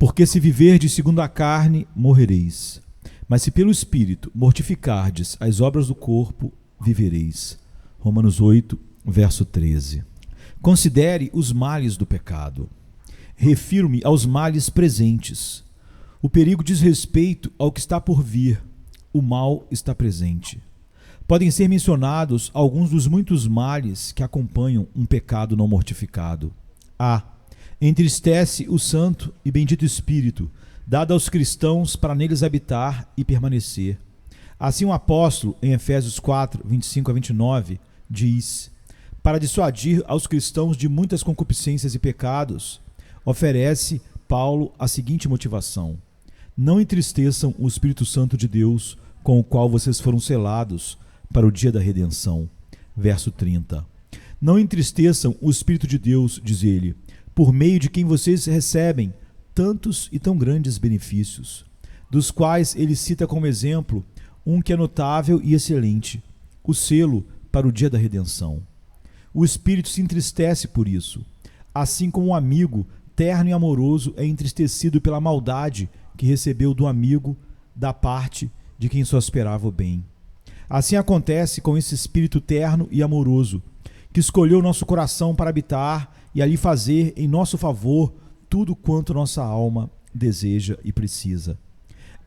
Porque se viverdes segundo a carne, morrereis. Mas se pelo Espírito mortificardes as obras do corpo, vivereis. Romanos 8, verso 13. Considere os males do pecado. Refiro-me aos males presentes. O perigo diz respeito ao que está por vir. O mal está presente. Podem ser mencionados alguns dos muitos males que acompanham um pecado não mortificado. A. Entristece o Santo e Bendito Espírito, dado aos cristãos para neles habitar e permanecer. Assim o apóstolo, em Efésios 4, 25 a 29, diz: para dissuadir aos cristãos de muitas concupiscências e pecados, oferece Paulo a seguinte motivação: não entristeçam o Espírito Santo de Deus, com o qual vocês foram selados para o dia da redenção. Verso 30. Não entristeçam o Espírito de Deus, diz ele, por meio de quem vocês recebem tantos e tão grandes benefícios, dos quais ele cita como exemplo um que é notável e excelente, o selo para o dia da redenção. O Espírito se entristece por isso, assim como um amigo terno e amoroso é entristecido pela maldade que recebeu do amigo da parte de quem só esperava o bem. Assim acontece com esse Espírito terno e amoroso, que escolheu nosso coração para habitar e ali fazer em nosso favor tudo quanto nossa alma deseja e precisa.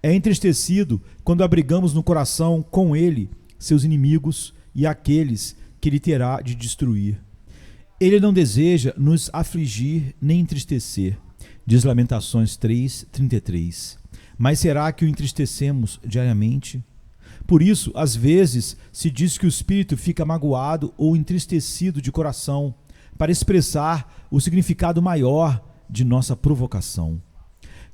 É entristecido quando abrigamos no coração com ele seus inimigos e aqueles que ele terá de destruir. Ele não deseja nos afligir nem entristecer, diz Lamentações 3:33. Mas será que o entristecemos diariamente? Por isso, às vezes, se diz que o espírito fica magoado ou entristecido de coração, para expressar o significado maior de nossa provocação.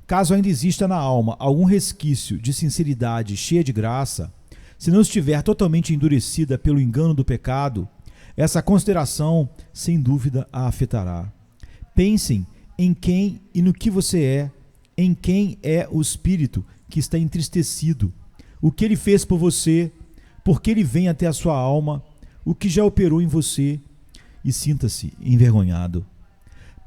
Caso ainda exista na alma algum resquício de sinceridade cheia de graça, se não estiver totalmente endurecida pelo engano do pecado, essa consideração, sem dúvida, a afetará. Pensem em quem e no que você é, em quem é o espírito que está entristecido, o que ele fez por você, por que ele vem até a sua alma, o que já operou em você, e sinta-se envergonhado.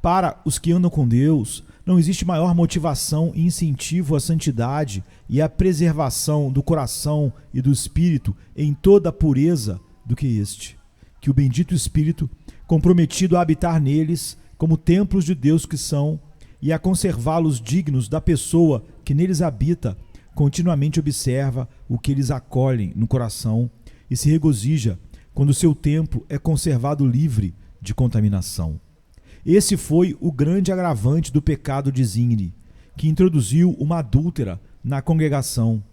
Para os que andam com Deus, não existe maior motivação e incentivo à santidade e à preservação do coração e do espírito em toda a pureza do que este, que o bendito Espírito, comprometido a habitar neles como templos de Deus que são, e a conservá-los dignos da pessoa que neles habita, continuamente observa o que eles acolhem no coração e se regozija quando seu templo é conservado livre de contaminação. Esse foi o grande agravante do pecado de Zimri, que introduziu uma adúltera na congregação,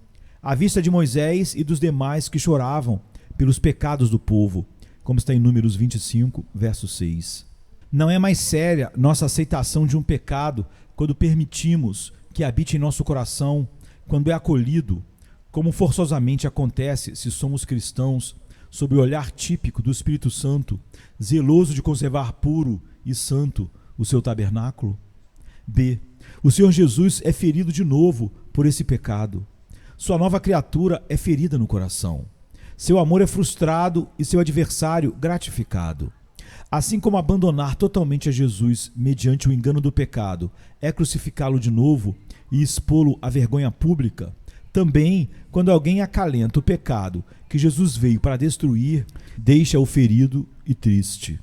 à vista de Moisés e dos demais que choravam pelos pecados do povo, como está em Números 25, verso 6. Não é mais séria nossa aceitação de um pecado quando permitimos que habite em nosso coração, quando é acolhido, como forçosamente acontece se somos cristãos, sob o olhar típico do Espírito Santo, zeloso de conservar puro e santo o seu tabernáculo? B. O Senhor Jesus é ferido de novo por esse pecado. Sua nova criatura é ferida no coração. Seu amor é frustrado e seu adversário gratificado. Assim como abandonar totalmente a Jesus mediante o engano do pecado é crucificá-lo de novo e expô-lo à vergonha pública, também, quando alguém acalenta o pecado que Jesus veio para destruir, deixa-o ferido e triste.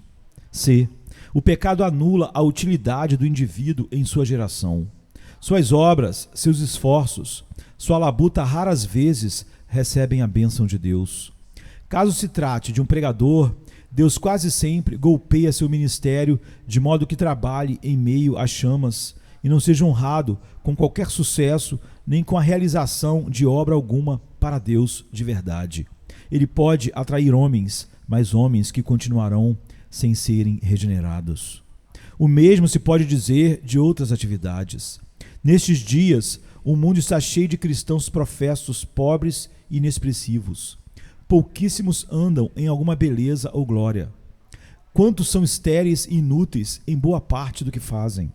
C. O pecado anula a utilidade do indivíduo em sua geração. Suas obras, seus esforços, sua labuta raras vezes recebem a bênção de Deus. Caso se trate de um pregador, Deus quase sempre golpeia seu ministério de modo que trabalhe em meio às chamas e não seja honrado com qualquer sucesso nem com a realização de obra alguma para Deus de verdade. Ele pode atrair homens, mas homens que continuarão sem serem regenerados. O mesmo se pode dizer de outras atividades. Nestes dias, o mundo está cheio de cristãos professos pobres e inexpressivos. Pouquíssimos andam em alguma beleza ou glória. Quantos são estéreis e inúteis em boa parte do que fazem?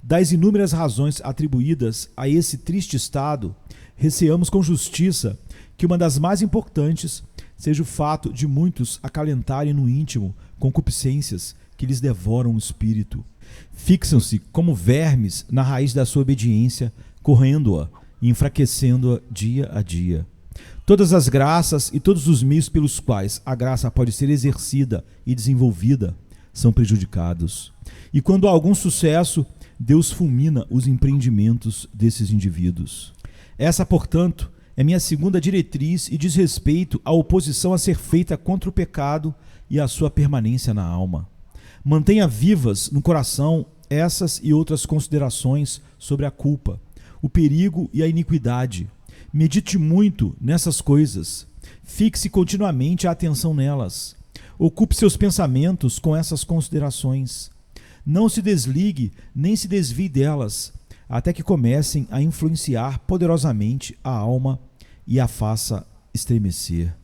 Das inúmeras razões atribuídas a esse triste estado, receamos com justiça que uma das mais importantes seja o fato de muitos acalentarem no íntimo concupiscências que lhes devoram o espírito. Fixam-se como vermes na raiz da sua obediência, corroendo-a e enfraquecendo-a dia a dia. Todas as graças e todos os meios pelos quais a graça pode ser exercida e desenvolvida são prejudicados. E quando há algum sucesso, Deus fulmina os empreendimentos desses indivíduos. Essa, portanto, é minha segunda diretriz e diz respeito à oposição a ser feita contra o pecado e à sua permanência na alma. Mantenha vivas no coração essas e outras considerações sobre a culpa, o perigo e a iniquidade. Medite muito nessas coisas. Fixe continuamente a atenção nelas. Ocupe seus pensamentos com essas considerações. Não se desligue nem se desvie delas, até que comecem a influenciar poderosamente a alma e a faça estremecer.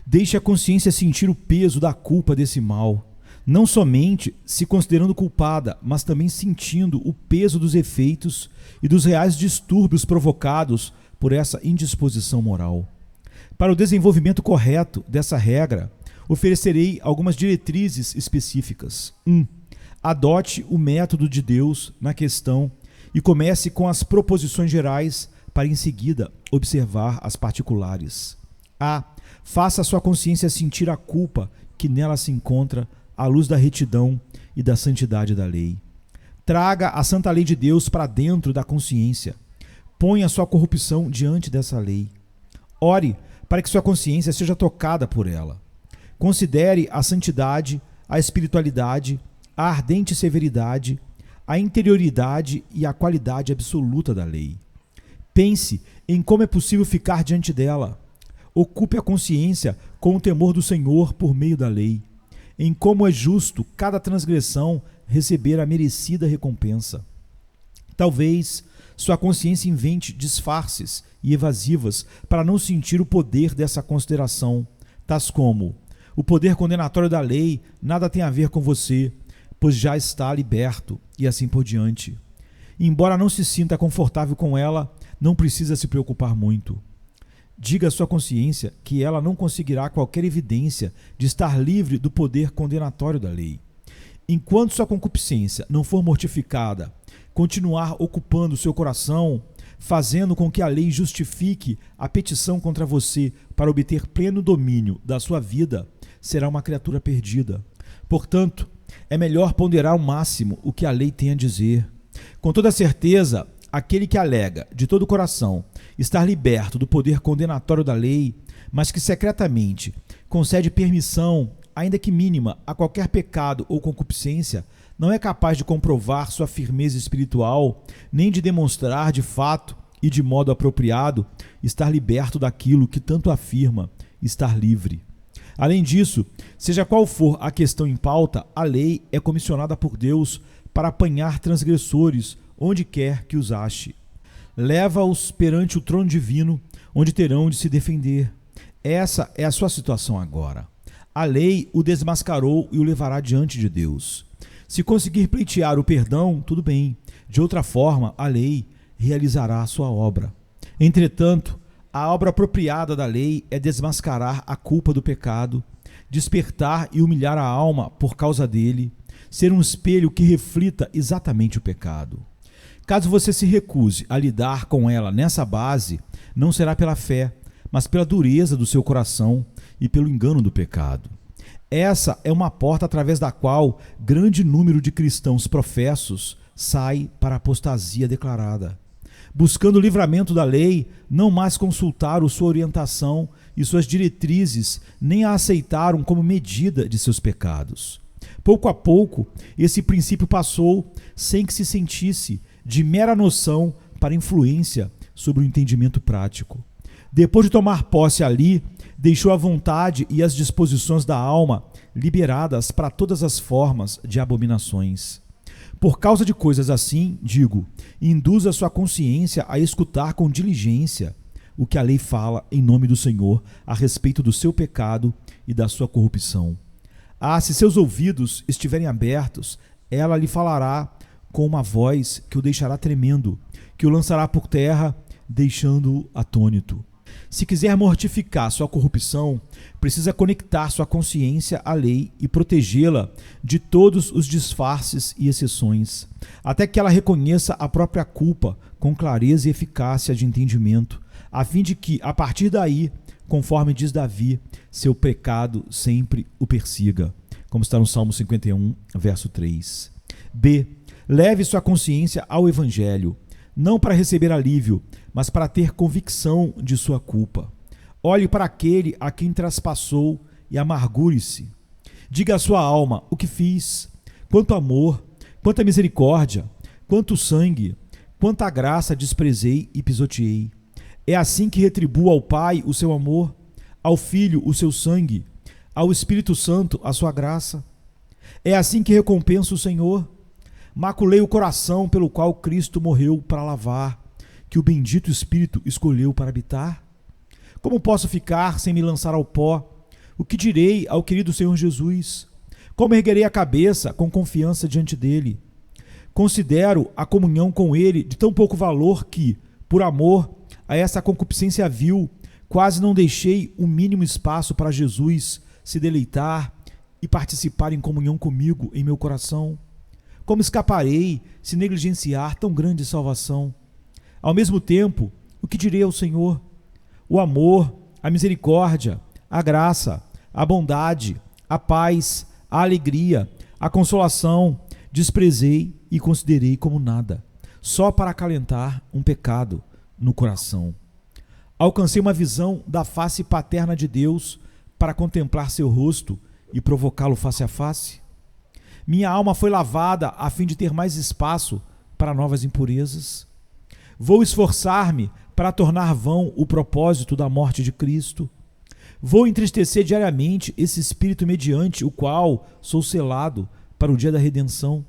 Deixe a consciência sentir o peso da culpa desse mal, não somente se considerando culpada, mas também sentindo o peso dos efeitos e dos reais distúrbios provocados por essa indisposição moral. Para o desenvolvimento correto dessa regra, oferecerei algumas diretrizes específicas. 1. Adote o método de Deus na questão e comece com as proposições gerais para em seguida observar as particulares. A. Faça a sua consciência sentir a culpa que nela se encontra à luz da retidão e da santidade da lei. Traga a santa lei de Deus para dentro da consciência. Ponha a sua corrupção diante dessa lei. Ore para que sua consciência seja tocada por ela. Considere a santidade, a espiritualidade, a ardente severidade, a interioridade e a qualidade absoluta da lei. Pense em como é possível ficar diante dela. Ocupe a consciência com o temor do Senhor por meio da lei, em como é justo cada transgressão receber a merecida recompensa. Talvez sua consciência invente disfarces e evasivas para não sentir o poder dessa consideração, tais como: o poder condenatório da lei nada tem a ver com você, pois já está liberto, e assim por diante. Embora não se sinta confortável com ela, não precisa se preocupar muito. Diga à sua consciência que ela não conseguirá qualquer evidência de estar livre do poder condenatório da lei. Enquanto sua concupiscência não for mortificada, continuar ocupando seu coração, fazendo com que a lei justifique a petição contra você para obter pleno domínio da sua vida, será uma criatura perdida. Portanto, é melhor ponderar ao máximo o que a lei tem a dizer. Com toda certeza, aquele que alega de todo o coração estar liberto do poder condenatório da lei, mas que secretamente concede permissão, ainda que mínima, a qualquer pecado ou concupiscência, não é capaz de comprovar sua firmeza espiritual, nem de demonstrar de fato e de modo apropriado estar liberto daquilo que tanto afirma estar livre. Além disso, seja qual for a questão em pauta, a lei é comissionada por Deus para apanhar transgressores onde quer que os ache. Leva-os perante o trono divino, onde terão de se defender. Essa é a sua situação agora. A lei o desmascarou e o levará diante de Deus. Se conseguir pleitear o perdão, tudo bem. De outra forma, a lei realizará a sua obra. Entretanto, a obra apropriada da lei é desmascarar a culpa do pecado, despertar e humilhar a alma por causa dele, ser um espelho que reflita exatamente o pecado. Caso você se recuse a lidar com ela nessa base, não será pela fé, mas pela dureza do seu coração e pelo engano do pecado. Essa é uma porta através da qual grande número de cristãos professos sai para a apostasia declarada. Buscando o livramento da lei, não mais consultaram sua orientação e suas diretrizes, nem a aceitaram como medida de seus pecados. Pouco a pouco, esse princípio passou, sem que se sentisse, de mera noção para influência sobre o entendimento prático. Depois de tomar posse ali, deixou a vontade e as disposições da alma liberadas para todas as formas de abominações. Por causa de coisas assim, digo, induza sua consciência a escutar com diligência o que a lei fala em nome do Senhor a respeito do seu pecado e da sua corrupção. Se seus ouvidos estiverem abertos, ela lhe falará com uma voz que o deixará tremendo, que o lançará por terra, deixando-o atônito. Se quiser mortificar sua corrupção, precisa conectar sua consciência à lei e protegê-la de todos os disfarces e exceções, até que ela reconheça a própria culpa com clareza e eficácia de entendimento, a fim de que, a partir daí, conforme diz Davi, seu pecado sempre o persiga, como está no Salmo 51, verso 3. B. Leve sua consciência ao Evangelho, não para receber alívio, mas para ter convicção de sua culpa. Olhe para aquele a quem traspassou e amargure-se. Diga à sua alma: o que fiz? Quanto amor, quanta misericórdia, quanto sangue, quanta graça desprezei e pisoteei. É assim que retribuo ao Pai o seu amor, ao Filho o seu sangue, ao Espírito Santo a sua graça. É assim que recompenso o Senhor. Maculei o coração pelo qual Cristo morreu para lavar, que o bendito Espírito escolheu para habitar. Como posso ficar sem me lançar ao pó? O que direi ao querido Senhor Jesus? Como erguerei a cabeça com confiança diante dele? Considero a comunhão com ele de tão pouco valor que, por amor a essa concupiscência vil, quase não deixei o mínimo espaço para Jesus se deleitar e participar em comunhão comigo em meu coração. Como escaparei se negligenciar tão grande salvação? Ao mesmo tempo, o que direi ao Senhor? O amor, a misericórdia, a graça, a bondade, a paz, a alegria, a consolação, desprezei e considerei como nada, só para acalentar um pecado no coração. Alcancei uma visão da face paterna de Deus para contemplar seu rosto e provocá-lo face a face. Minha alma foi lavada a fim de ter mais espaço para novas impurezas. Vou esforçar-me para tornar vão o propósito da morte de Cristo. Vou entristecer diariamente esse espírito mediante o qual sou selado para o dia da redenção.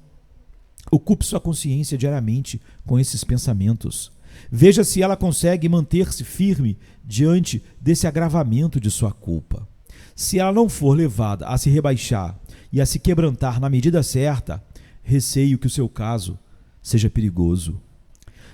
Ocupe sua consciência diariamente com esses pensamentos. Veja se ela consegue manter-se firme diante desse agravamento de sua culpa. Se ela não for levada a se rebaixar e a se quebrantar na medida certa, receio que o seu caso seja perigoso.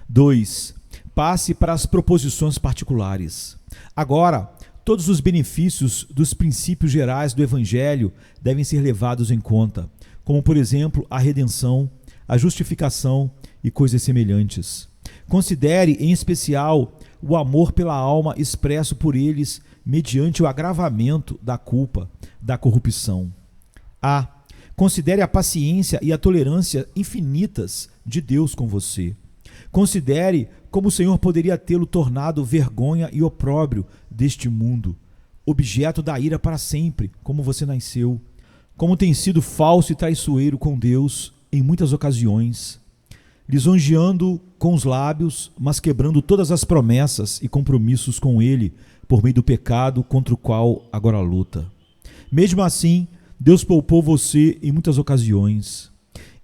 2. Passe para as proposições particulares. Agora, todos os benefícios dos princípios gerais do Evangelho devem ser levados em conta, como, por exemplo, a redenção, a justificação e coisas semelhantes. Considere, em especial, o amor pela alma expresso por eles mediante o agravamento da culpa, da corrupção. A. Considere a paciência e a tolerância infinitas de Deus com você. Considere como o Senhor poderia tê-lo tornado vergonha e opróbrio deste mundo, objeto da ira para sempre, como você nasceu, como tem sido falso e traiçoeiro com Deus em muitas ocasiões, lisonjeando com os lábios, mas quebrando todas as promessas e compromissos com Ele por meio do pecado contra o qual agora luta. Mesmo assim, Deus poupou você em muitas ocasiões.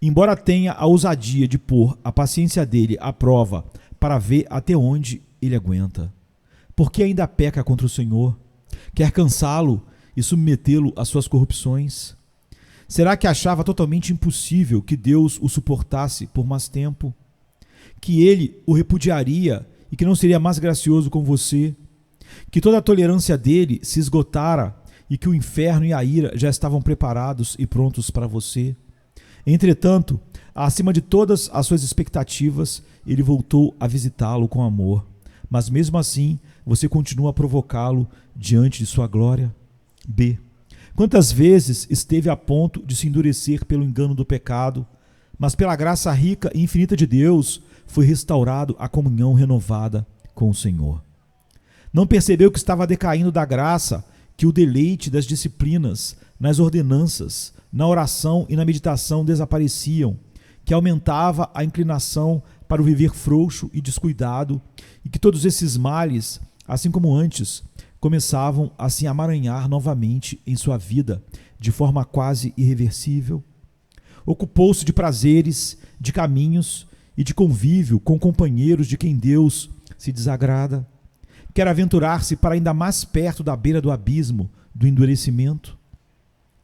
Embora tenha a ousadia de pôr a paciência dele à prova para ver até onde ele aguenta. Porque ainda peca contra o Senhor? Quer cansá-lo e submetê-lo às suas corrupções? Será que achava totalmente impossível que Deus o suportasse por mais tempo? Que ele o repudiaria e que não seria mais gracioso com você? Que toda a tolerância dele se esgotara e que o inferno e a ira já estavam preparados e prontos para você? Entretanto, acima de todas as suas expectativas, ele voltou a visitá-lo com amor. Mas mesmo assim, você continua a provocá-lo diante de sua glória? B. Quantas vezes esteve a ponto de se endurecer pelo engano do pecado, mas pela graça rica e infinita de Deus, foi restaurado a comunhão renovada com o Senhor. Não percebeu que estava decaindo da graça, que o deleite das disciplinas, nas ordenanças, na oração e na meditação desapareciam, que aumentava a inclinação para o viver frouxo e descuidado, e que todos esses males, assim como antes, começavam a se amaranhar novamente em sua vida, de forma quase irreversível? Ocupou-se de prazeres, de caminhos e de convívio com companheiros de quem Deus se desagrada? Quer aventurar-se para ainda mais perto da beira do abismo do endurecimento?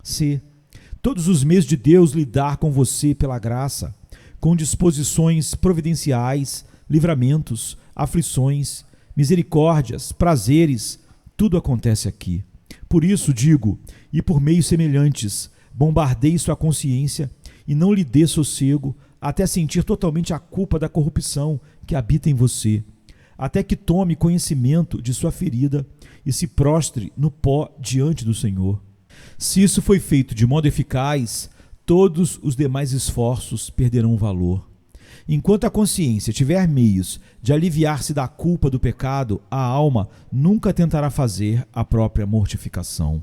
C. Todos os meios de Deus lidar com você pela graça, com disposições providenciais, livramentos, aflições, misericórdias, prazeres, tudo acontece aqui. Por isso digo, e por meios semelhantes, bombardeie sua consciência e não lhe dê sossego até sentir totalmente a culpa da corrupção que habita em você, até que tome conhecimento de sua ferida e se prostre no pó diante do Senhor. Se isso foi feito de modo eficaz, todos os demais esforços perderão valor. Enquanto a consciência tiver meios de aliviar-se da culpa do pecado, a alma nunca tentará fazer a própria mortificação.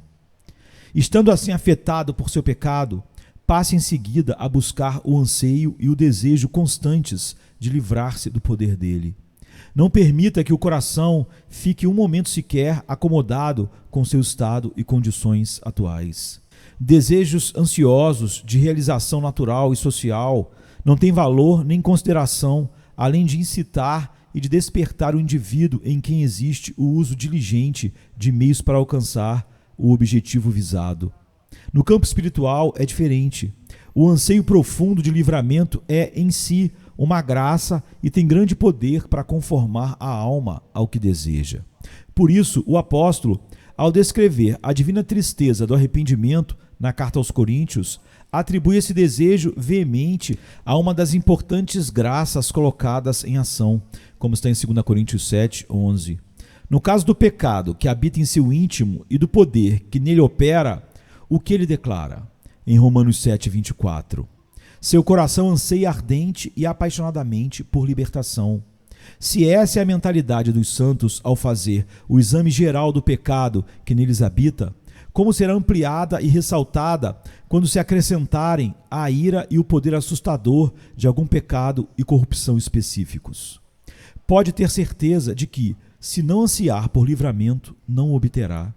Estando assim afetado por seu pecado, passe em seguida a buscar o anseio e o desejo constantes de livrar-se do poder dele. Não permita que o coração fique um momento sequer acomodado com seu estado e condições atuais. Desejos ansiosos de realização natural e social não têm valor nem consideração, além de incitar e de despertar o indivíduo em quem existe o uso diligente de meios para alcançar o objetivo visado. No campo espiritual é diferente. O anseio profundo de livramento é, em si, uma graça e tem grande poder para conformar a alma ao que deseja. Por isso, o apóstolo, ao descrever a divina tristeza do arrependimento na carta aos Coríntios, atribui esse desejo veemente a uma das importantes graças colocadas em ação, como está em 2 Coríntios 7, 11. No caso do pecado que habita em seu íntimo e do poder que nele opera, o que ele declara? Em Romanos 7, 24. Seu coração anseia ardente e apaixonadamente por libertação. Se essa é a mentalidade dos santos ao fazer o exame geral do pecado que neles habita, como será ampliada e ressaltada quando se acrescentarem a ira e o poder assustador de algum pecado e corrupção específicos. Pode ter certeza de que, se não ansiar por livramento, não o obterá.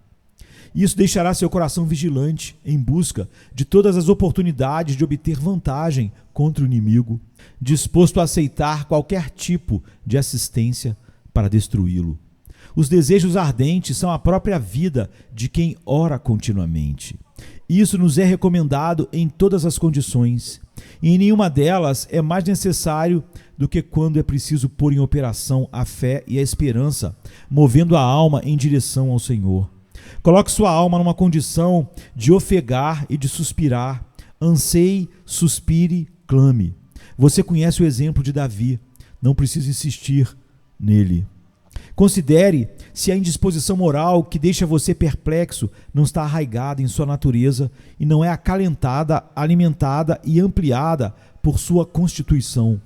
Isso deixará seu coração vigilante em busca de todas as oportunidades de obter vantagem contra o inimigo, disposto a aceitar qualquer tipo de assistência para destruí-lo. Os desejos ardentes são a própria vida de quem ora continuamente. Isso nos é recomendado em todas as condições, e em nenhuma delas é mais necessário do que quando é preciso pôr em operação a fé e a esperança, movendo a alma em direção ao Senhor. Coloque sua alma numa condição de ofegar e de suspirar. Anseie, suspire, clame. Você conhece o exemplo de Davi, não precisa insistir nele. Considere se a indisposição moral que deixa você perplexo não está arraigada em sua natureza e não é acalentada, alimentada e ampliada por sua constituição.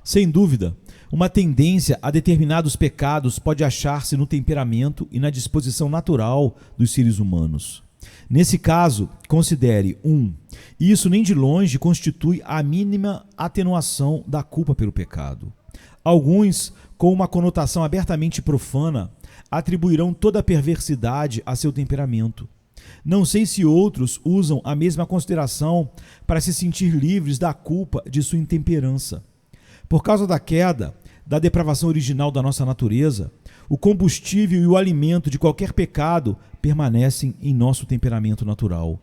Sem dúvida, uma tendência a determinados pecados pode achar-se no temperamento e na disposição natural dos seres humanos. Nesse caso, considere 1. Isso nem de longe constitui a mínima atenuação da culpa pelo pecado. Alguns, com uma conotação abertamente profana, atribuirão toda a perversidade a seu temperamento. Não sei se outros usam a mesma consideração para se sentir livres da culpa de sua intemperança. Por causa da queda, da depravação original da nossa natureza, o combustível e o alimento de qualquer pecado permanecem em nosso temperamento natural.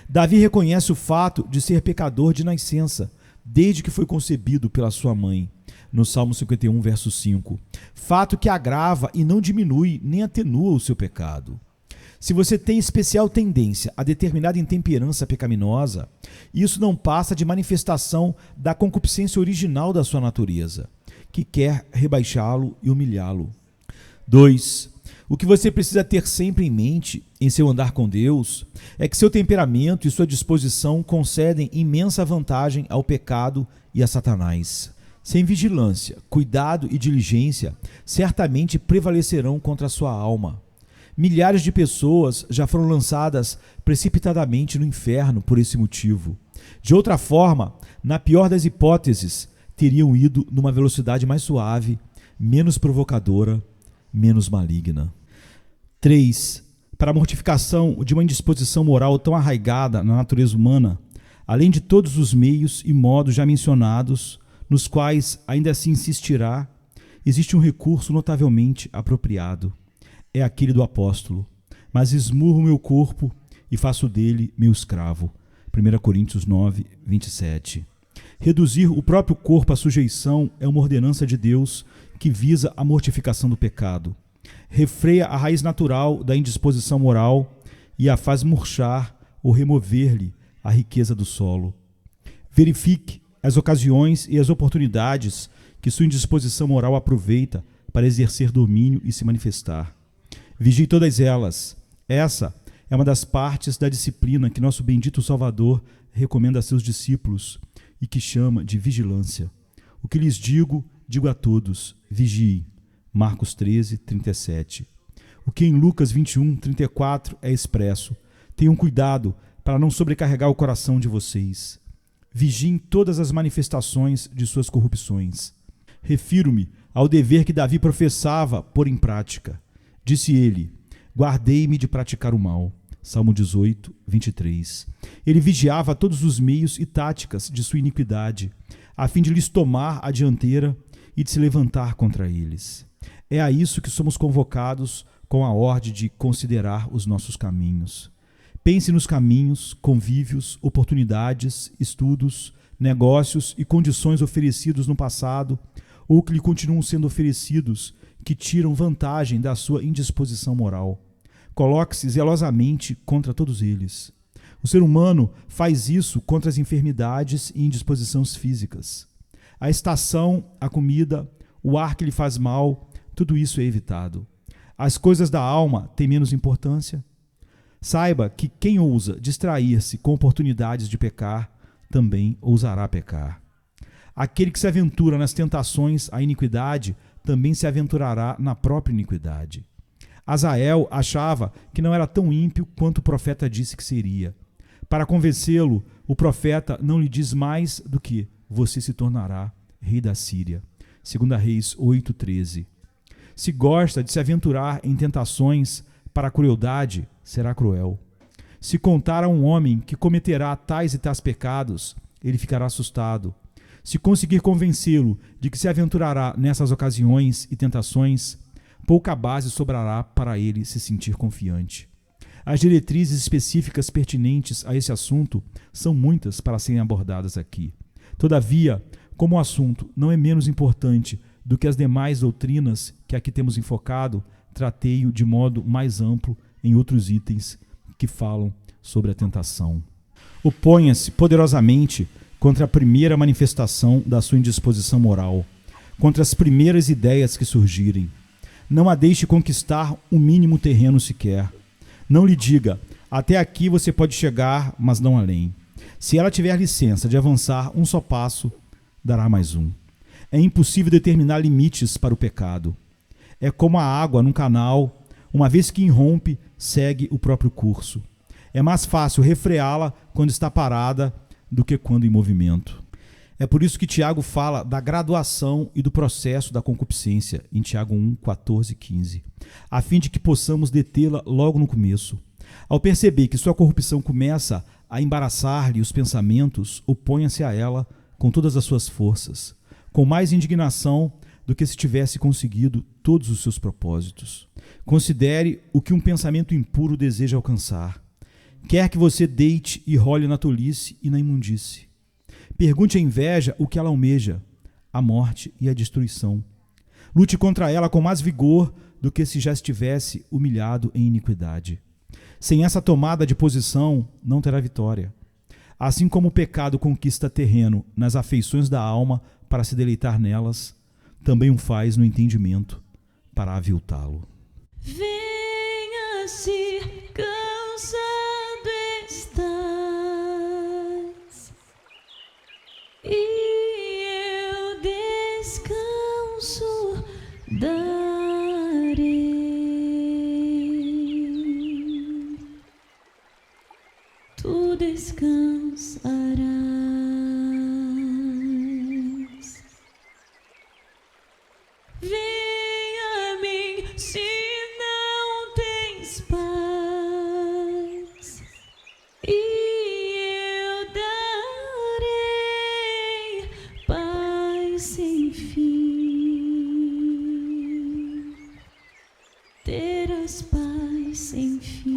Davi reconhece o fato de ser pecador de nascença, desde que foi concebido pela sua mãe, no Salmo 51, verso 5. Fato que agrava e não diminui nem atenua o seu pecado. Se você tem especial tendência a determinada intemperança pecaminosa, isso não passa de manifestação da concupiscência original da sua natureza, que quer rebaixá-lo e humilhá-lo. 2. O que você precisa ter sempre em mente em seu andar com Deus é que seu temperamento e sua disposição concedem imensa vantagem ao pecado e a Satanás. Sem vigilância, cuidado e diligência, certamente prevalecerão contra a sua alma. Milhares de pessoas já foram lançadas precipitadamente no inferno por esse motivo. De outra forma, na pior das hipóteses, teriam ido numa velocidade mais suave, menos provocadora, menos maligna. 3. Para a mortificação de uma indisposição moral tão arraigada na natureza humana, além de todos os meios e modos já mencionados, nos quais ainda assim insistirá, existe um recurso notavelmente apropriado. É aquele do apóstolo: mas esmurro meu corpo e faço dele meu escravo. 1 Coríntios 9, 27. Reduzir o próprio corpo à sujeição é uma ordenança de Deus que visa a mortificação do pecado. refreia a raiz natural da indisposição moral e a faz murchar ou remover-lhe a riqueza do solo. Verifique as ocasiões e as oportunidades que sua indisposição moral aproveita para exercer domínio e se manifestar. Vigie todas elas. Essa é uma das partes da disciplina que nosso bendito Salvador recomenda a seus discípulos e que chama de vigilância. O que lhes digo, digo a todos: vigiem. Marcos 13, 37. O que em Lucas 21, 34 é expresso: tenham cuidado para não sobrecarregar o coração de vocês. Vigiem todas as manifestações de suas corrupções. Refiro-me ao dever que Davi professava pôr em prática. Disse ele: guardei-me de praticar o mal. Salmo 18, 23. Ele vigiava todos os meios e táticas de sua iniquidade, a fim de lhes tomar a dianteira e de se levantar contra eles. É a isso que somos convocados com a ordem de considerar os nossos caminhos. Pense nos caminhos, convívios, oportunidades, estudos, negócios e condições oferecidos no passado ou que lhe continuam sendo oferecidos, que tiram vantagem da sua indisposição moral. Coloque-se zelosamente contra todos eles. O ser humano faz isso contra as enfermidades e indisposições físicas. A estação, a comida, o ar que lhe faz mal, tudo isso é evitado. As coisas da alma têm menos importância? Saiba que quem ousa distrair-se com oportunidades de pecar, também ousará pecar. Aquele que se aventura nas tentações à iniquidade, também se aventurará na própria iniquidade. Azael achava que não era tão ímpio quanto o profeta disse que seria. Para convencê-lo, o profeta não lhe diz mais do que: você se tornará rei da Síria. 2 Reis 8:13. Se gosta de se aventurar em tentações para a crueldade, será cruel. Se contar a um homem que cometerá tais e tais pecados, ele ficará assustado. Se conseguir convencê-lo de que se aventurará nessas ocasiões e tentações, pouca base sobrará para ele se sentir confiante. As diretrizes específicas pertinentes a esse assunto são muitas para serem abordadas aqui. Todavia, como o assunto não é menos importante do que as demais doutrinas que aqui temos enfocado, tratei-o de modo mais amplo em outros itens que falam sobre a tentação. Oponha-se poderosamente contra a primeira manifestação da sua indisposição moral, contra as primeiras ideias que surgirem. Não a deixe conquistar um mínimo terreno sequer. Não lhe diga: até aqui você pode chegar, mas não além. Se ela tiver licença de avançar um só passo, dará mais um. É impossível determinar limites para o pecado. É como a água num canal, uma vez que irrompe, segue o próprio curso. É mais fácil refreá-la quando está parada do que quando em movimento. É por isso que Tiago fala da graduação e do processo da concupiscência, em Tiago 1, 14 e 15, a fim de que possamos detê-la logo no começo. Ao perceber que sua corrupção começa a embaraçar-lhe os pensamentos, oponha-se a ela com todas as suas forças, com mais indignação do que se tivesse conseguido todos os seus propósitos. Considere o que um pensamento impuro deseja alcançar. Quer que você deite e role na tolice e na imundície. Pergunte à inveja o que ela almeja: a morte e a destruição. Lute contra ela com mais vigor do que se já estivesse humilhado em iniquidade. Sem essa tomada de posição, não terá vitória. Assim como o pecado conquista terreno nas afeições da alma para se deleitar nelas, também o faz no entendimento para aviltá-lo. Venha-se, cansado estás, e eu descanso darei. Tu descansarás. Vem a mim se não tens paz, e eu darei paz sem fim. Terás paz sem fim.